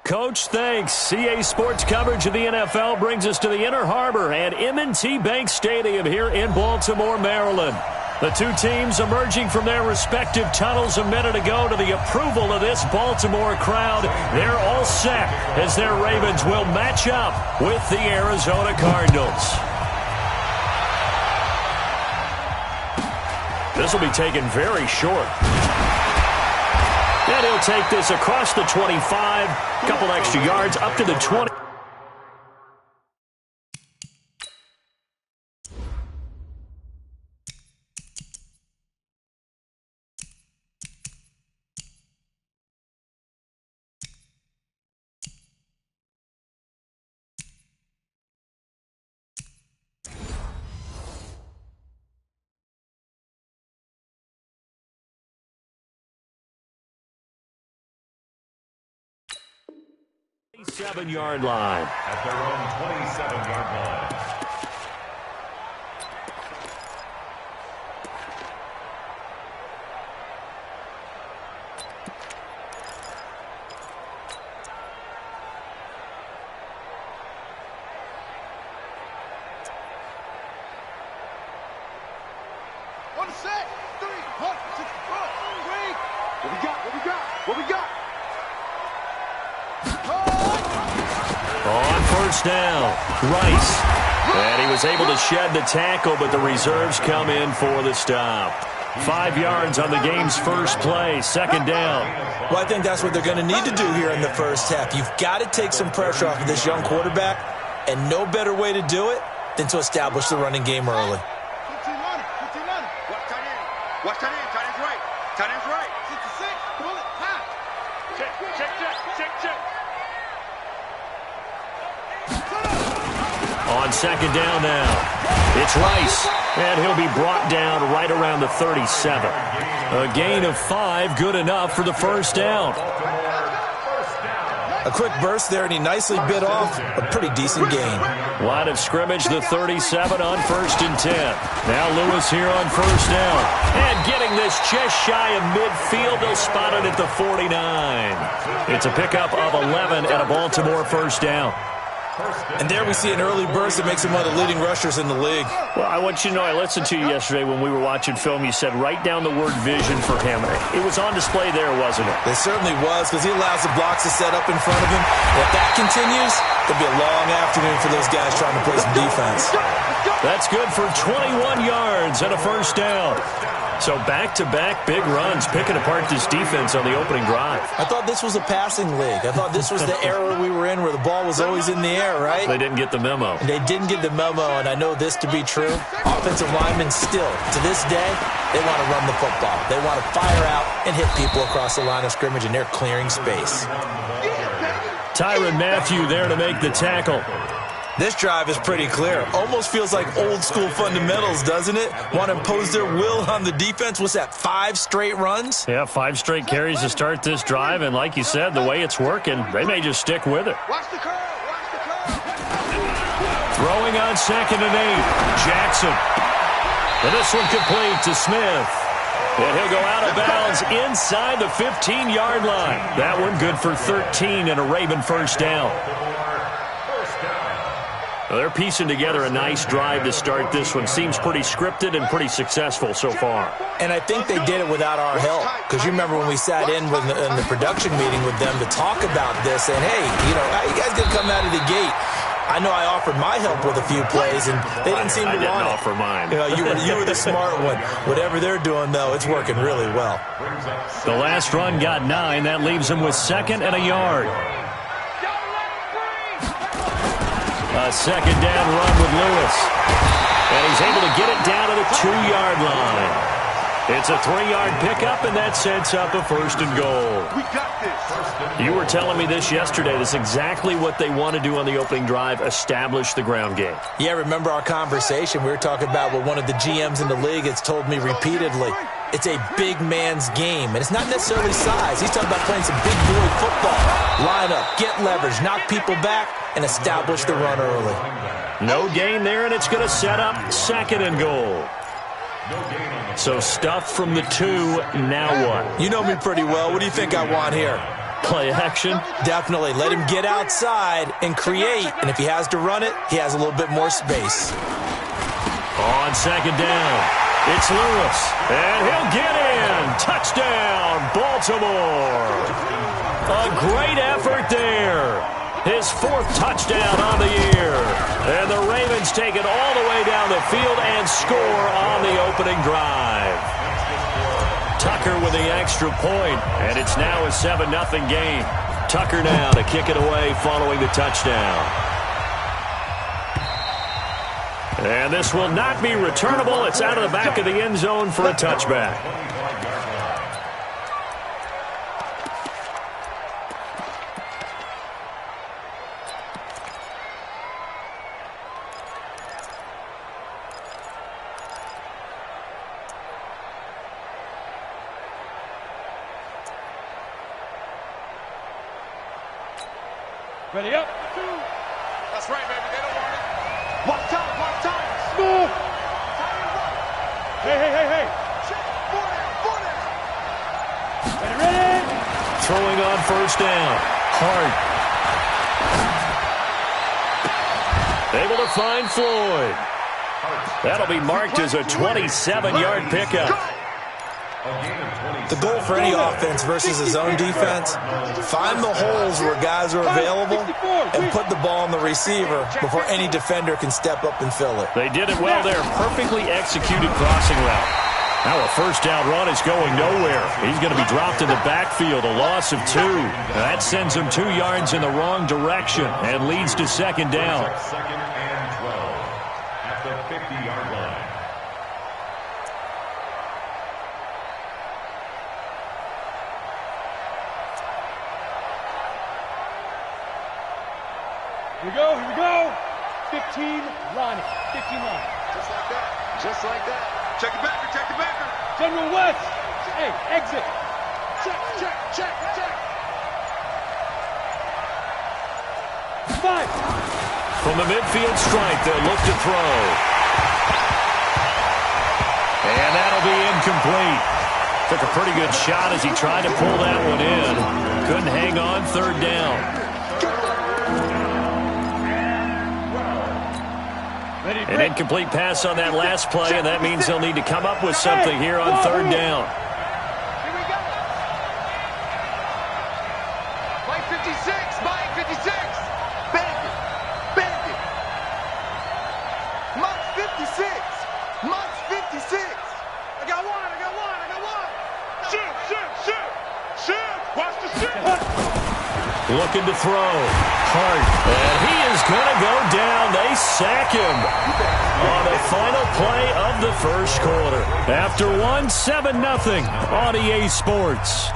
Coach, thanks. CA Sports coverage of the NFL brings us to the Inner Harbor at M&T Bank Stadium here in Baltimore, Maryland. The two teams emerging from their respective tunnels a minute ago to the approval of this Baltimore crowd. They're all set as their Ravens will match up with the Arizona Cardinals. This will be taken very short. And he'll take this across the 25, a couple extra yards up to the 20. Seven-yard line. At their own 27-yard line. On the set, 3, 1, 6, 5, 3. What we got? What we got? What we got? On first down, Rice. And he was able to shed the tackle, but the reserves come in for the stop. 5 yards on the game's first play, second down. Well, I think that's what they're going to need to do here in the first half. You've got to take some pressure off of this young quarterback, and no better way to do it than to establish the running game early. Watch tight end. Tight end's right. Tight end's right. 66. Pull it. High. Check. On second down now, it's Rice, and he'll be brought down right around the 37. A gain of 5, good enough for the first down. A quick burst there, and he nicely bit off a pretty decent gain. Line of scrimmage, the 37 on first and 10. Now Lewis here on first down. And getting this just shy of midfield, they'll spot it at the 49. It's a pickup of 11 and a Baltimore first down. And there we see an early burst that makes him one of the leading rushers in the league. Well, I want you to know, I listened to you yesterday when we were watching film. You said write down the word vision for him. It was on display there, wasn't it? It certainly was, because he allows the blocks to set up in front of him. If that continues, it'll be a long afternoon for those guys trying to play some defense. That's good for 21 yards and a first down. So back-to-back big runs, picking apart this defense on the opening drive. I thought this was a passing league. I thought this was the era we were in where the ball was always in the air, right? They didn't get the memo. They didn't get the memo, and I know this to be true. Offensive linemen still, to this day, they want to run the football. They want to fire out and hit people across the line of scrimmage, and they're clearing space. Tyrann Mathieu there to make the tackle. This drive is pretty clear. Almost feels like old-school fundamentals, doesn't it? Want to impose their will on the defense. What's that, 5 straight runs? Yeah, 5 straight carries to start this drive, and like you said, the way it's working, they may just stick with it. Watch the curve. Throwing on second and 8, Jackson. And this one complete to Smith. And he'll go out of bounds inside the 15-yard line. That one good for 13 and a Raven first down. Well, they're piecing together a nice drive to start this one. Seems pretty scripted and pretty successful so far. And I think they did it without our help. Because you remember when we sat in the production meeting with them to talk about this, and hey, how you guys going to come out of the gate? I know I offered my help with a few plays, and they didn't seem to want it. I didn't offer mine. You were the smart one. Whatever they're doing, though, it's working really well. The last run got 9. That leaves them with second and a yard. A second down run with Lewis. And he's able to get it down to the 2-yard line. It's a 3-yard pickup, and that sets up a first and goal. We got this. You were telling me this yesterday. That's exactly what they want to do on the opening drive, establish the ground game. Yeah, remember our conversation? We were talking about what one of the GMs in the league has told me repeatedly. It's a big man's game, and it's not necessarily size. He's talking about playing some big boy football. Line up, get leverage, knock people back, and establish the run early. No gain there, and it's going to set up second and goal. So stuff from the 2, now what? You know me pretty well. What do you think I want here? Play action. Definitely. Let him get outside and create. And if he has to run it, he has a little bit more space. On second down, it's Lewis. And he'll get in. Touchdown, Baltimore. A great effort there. His 4th touchdown on the year. And the Ravens take it all the way down the field and score on the opening drive. Tucker with the extra point, and it's now a 7-0 game. Tucker now to kick it away following the touchdown. And this will not be returnable. It's out of the back of the end zone for a touchback. Ready up. 2. That's right, baby. They don't want it. One time. Smooth. Hey. Check. 4 down. Ready. Throwing on first down. Hart. Able to find Floyd. That'll be marked as a 27-yard pickup. The goal for any offense versus his own defense, find the holes where guys are available and put the ball on the receiver before any defender can step up and fill it. They did it well there. Perfectly executed crossing route. Now a first down run is going nowhere. He's going to be dropped in the backfield, a loss of 2. That sends him 2 yards in the wrong direction and leads to second down. Second and 12 at the 50-yard line. Here we go. 15 line. Just like that. Check the backer. General West. Hey, exit. Check. 5. From the midfield stripe, they'll look to throw. And that'll be incomplete. Took a pretty good shot as he tried to pull that one in. Couldn't hang on third down. An incomplete pass on that last play, and that means they'll need to come up with something here on third down. Here we go. Mike 56. Bandit. Mike 56. I got one. Shoot. Watch the shoot. Looking to throw. Hart. And he is going to go down. They sack him on the final play of the first quarter. After 7-0 on EA Sports.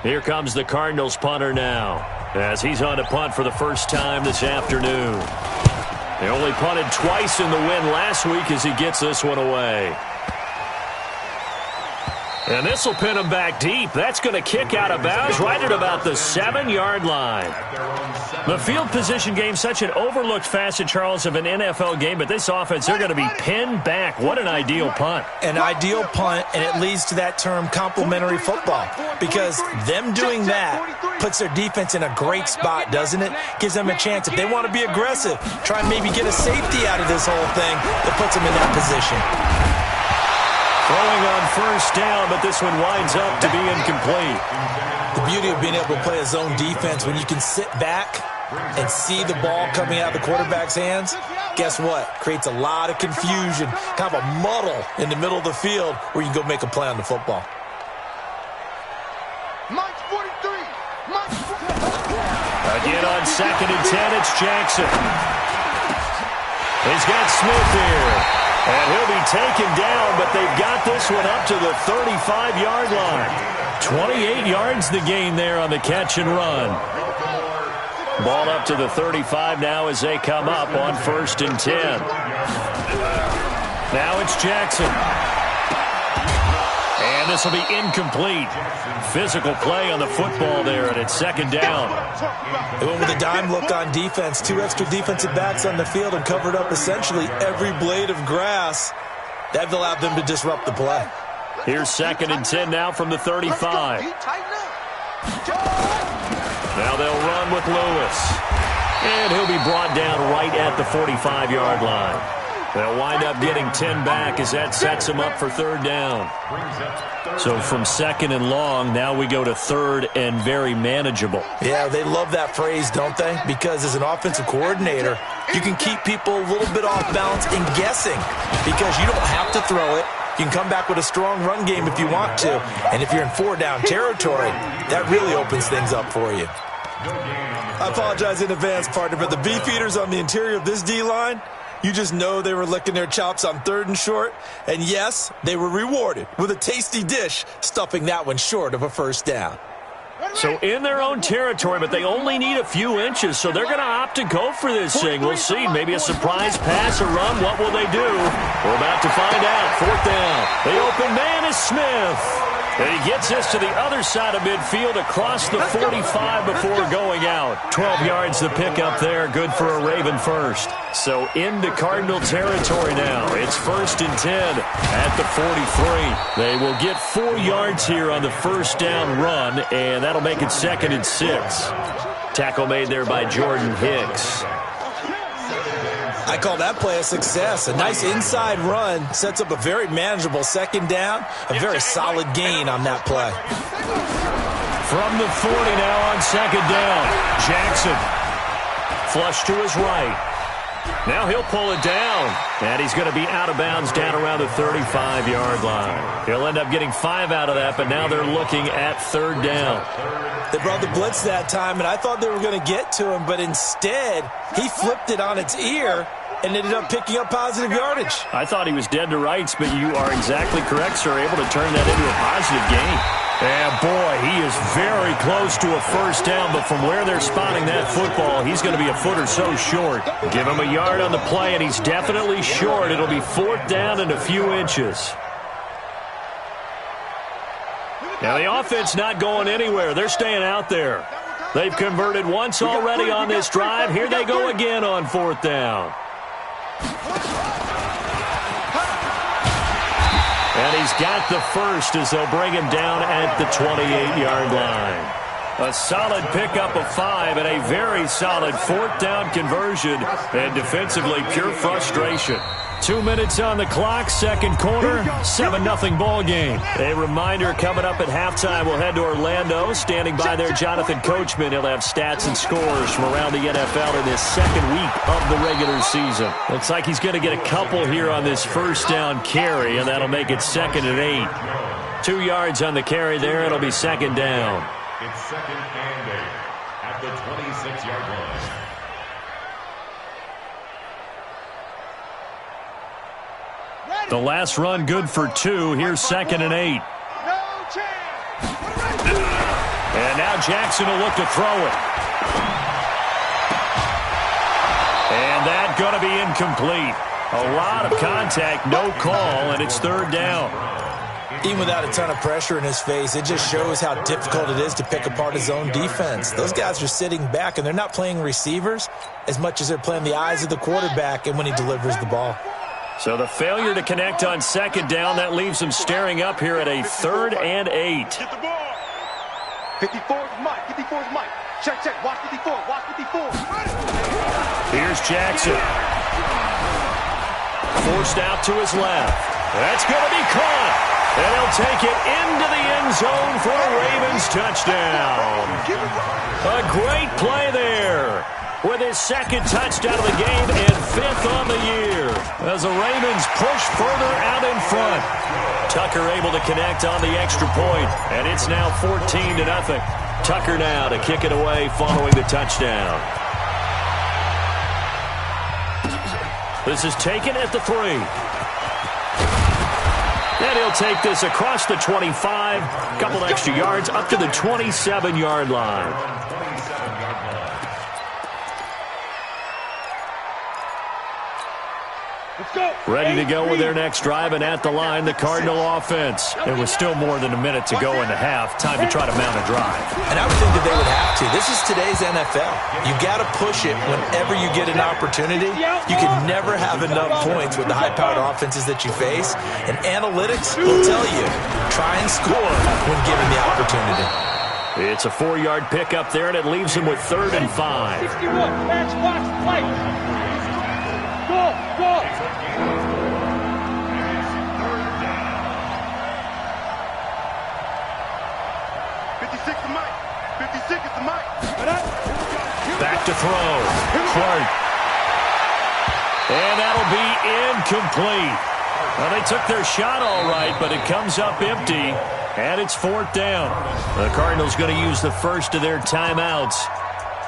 Here comes the Cardinals punter now, as he's on to punt for the first time this afternoon. They only punted twice in the win last week as he gets this one away. And this will pin him back deep. That's going to kick out of bounds right at about the 7-yard line. The field position game, such an overlooked facet, Charles, of an NFL game, but this offense, they're going to be pinned back. What an ideal punt. An ideal punt, and it leads to that term complementary football, because them doing that puts their defense in a great spot, doesn't it? Gives them a chance. If they want to be aggressive, try and maybe get a safety out of this whole thing, that puts them in that position. Throwing on first down, but this one winds up to be incomplete. The beauty of being able to play a zone defense, when you can sit back and see the ball coming out of the quarterback's hands, guess what? Creates a lot of confusion, kind of a muddle in the middle of the field where you can go make a play on the football. Mike 43. Again on 2nd and 10, it's Jackson. He's got Smith here. And he'll be taken down, but they've got this one up to the 35-yard line. 28 yards the gain there on the catch and run. Ball up to the 35 now as they come up on 1st and 10. Now it's Jackson. And this will be incomplete. Physical play on the football there, and it's 2nd down. They went with a dime look on defense. 2 extra defensive backs on the field and covered up essentially every blade of grass. That allowed them to disrupt the play. Here's 2nd and 10 now from the 35. Now they'll run with Lewis. And he'll be brought down right at the 45-yard line. They'll wind up getting 10 back as that sets them up for 3rd down. So from 2nd and long, now we go to 3rd and very manageable. Yeah, they love that phrase, don't they? Because as an offensive coordinator, you can keep people a little bit off balance and guessing because you don't have to throw it. You can come back with a strong run game if you want to. And if you're in 4-down territory, that really opens things up for you. I apologize in advance, partner, but the beef eaters on the interior of this D-line, you just know they were licking their chops on 3rd and short. And yes, they were rewarded with a tasty dish, stuffing that one short of a 1st down. So in their own territory, but they only need a few inches, so they're going to opt to go for this thing. We'll see. Maybe a surprise pass or run. What will they do? We're about to find out. 4th down. The open man is Smith. And he gets this to the other side of midfield across the 45 before going out. 12 yards the pickup there. Good for a Raven first. So into Cardinal territory now. It's 1st and 10 at the 43. They will get 4 yards here on the 1st down run, and that'll make it 2nd and 6. Tackle made there by Jordan Hicks. I call that play a success. A nice inside run sets up a very manageable 2nd down. A very solid gain on that play. From the 40 now on 2nd down. Jackson. Flush to his right. Now he'll pull it down. And he's going to be out of bounds down around the 35-yard line. He'll end up getting 5 out of that, but now they're looking at 3rd down. They brought the blitz that time, and I thought they were going to get to him, but instead he flipped it on its ear and ended up picking up positive yardage. I thought he was dead to rights, but you are exactly correct, sir. Able to turn that into a positive gain. And, boy, he is very close to a 1st down, but from where they're spotting that football, he's going to be a foot or so short. Give him a yard on the play, and he's definitely short. It'll be 4th down and a few inches. Now, the offense not going anywhere. They're staying out there. They've converted once already on this drive. Here they go again on 4th down. And he's got the first as they'll bring him down at the 28-yard line. A solid pickup of 5 and a very solid 4th down conversion. And defensively, pure frustration. 2 minutes on the clock, 2nd quarter, 7-0 ball game. A reminder coming up at halftime, we'll head to Orlando. Standing by there, Jonathan Coachman. He'll have stats and scores from around the NFL in this 2nd week of the regular season. Looks like he's going to get a couple here on this 1st down carry, and that'll make it 2nd and 8. 2 yards on the carry there. It'll be 2nd down. It's 2nd and 8 at the 26-yard line. The last run good for 2. Here's 2nd and 8. And now Jackson will look to throw it. And that's going to be incomplete. A lot of contact, no call, and it's 3rd down. Even without a ton of pressure in his face, it just shows how difficult it is to pick apart his own defense. Those guys are sitting back, and they're not playing receivers as much as they're playing the eyes of the quarterback and when he delivers the ball. So the failure to connect on 2nd down, that leaves them staring up here at a 3rd and 8. Get the ball. 54's Mike. 54's Mike. Check, check. Watch 54. Watch 54. Here's Jackson. Forced out to his left. That's going to be caught. And he'll take it into the end zone for a Ravens touchdown. A great play there. With his 2nd touchdown of the game and 5th on the year. As the Ravens push further out in front. Tucker able to connect on the extra point. And it's now 14-0. Tucker now to kick it away following the touchdown. This is taken at the 3. And he'll take this across the 25. Couple extra yards up to the 27-yard line. Ready to go with their next drive, and at the line, the Cardinal offense. It was still more than a minute to go in the half. Time to try to mount a drive. And I would think that they would have to. This is today's NFL. You got to push it whenever you get an opportunity. You can never have enough points with the high-powered offenses that you face. And analytics will tell you, try and score when given the opportunity. It's a 4-yard pickup there, and it leaves them with 3rd and 5. 61, match, box, play. Go. 56 to Mike. 56 is the Mike. Back to throw. Clark. And that'll be incomplete. Well, they took their shot all right, but it comes up empty, and it's 4th down. The Cardinals going to use the first of their timeouts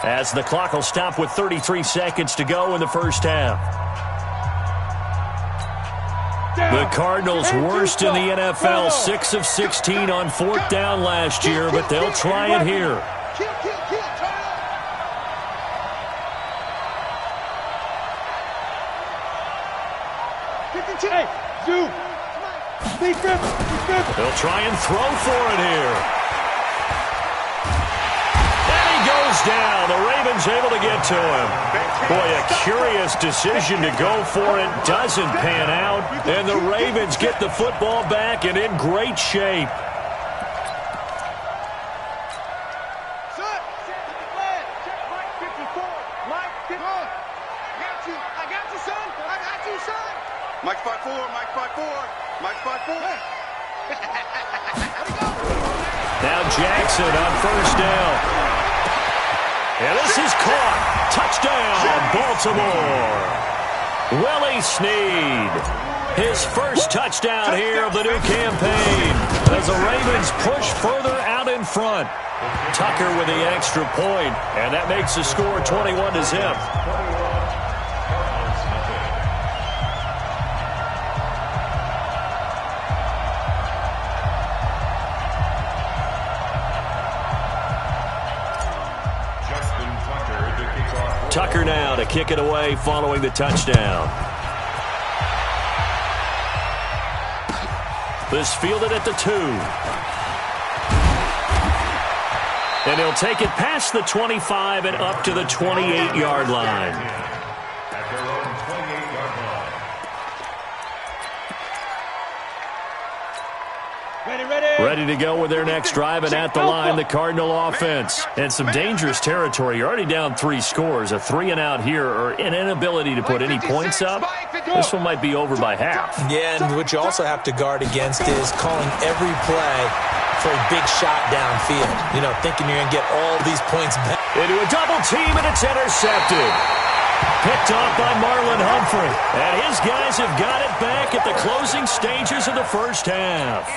as the clock will stop with 33 seconds to go in the first half. The Cardinals worst in the NFL, 6 of 16 on 4th down last year, but they'll try it here. They'll try and throw for it here. And he goes down. The Ravens able to get to him. Boy, a curious decision to go for it. Doesn't pan out. And the Ravens get the football back and in great shape. Mike 5-4, Mike 5-4, Mike 5-4. Now Jackson on 1st down. And this is caught. Touchdown, Baltimore. Willie Snead. His first touchdown here of the new campaign as the Ravens push further out in front. Tucker with the extra point, and that makes the score 21-0. Tucker now to kick it away following the touchdown. This fielded at the 2. And he'll take it past the 25 and up to the 28-yard line. At their own 28-yard line. Ready to go with their next drive, and at the line, the Cardinal offense. And some dangerous territory. You're already down 3 scores. A 3-and-out here, or an inability to put any points up. This one might be over by half. Yeah, and what you also have to guard against is calling every play for a big shot downfield. You know, thinking you're going to get all these points back. Into a double team, and it's intercepted. Picked off by Marlon Humphrey. And his guys have got it back at the closing stages of the first half.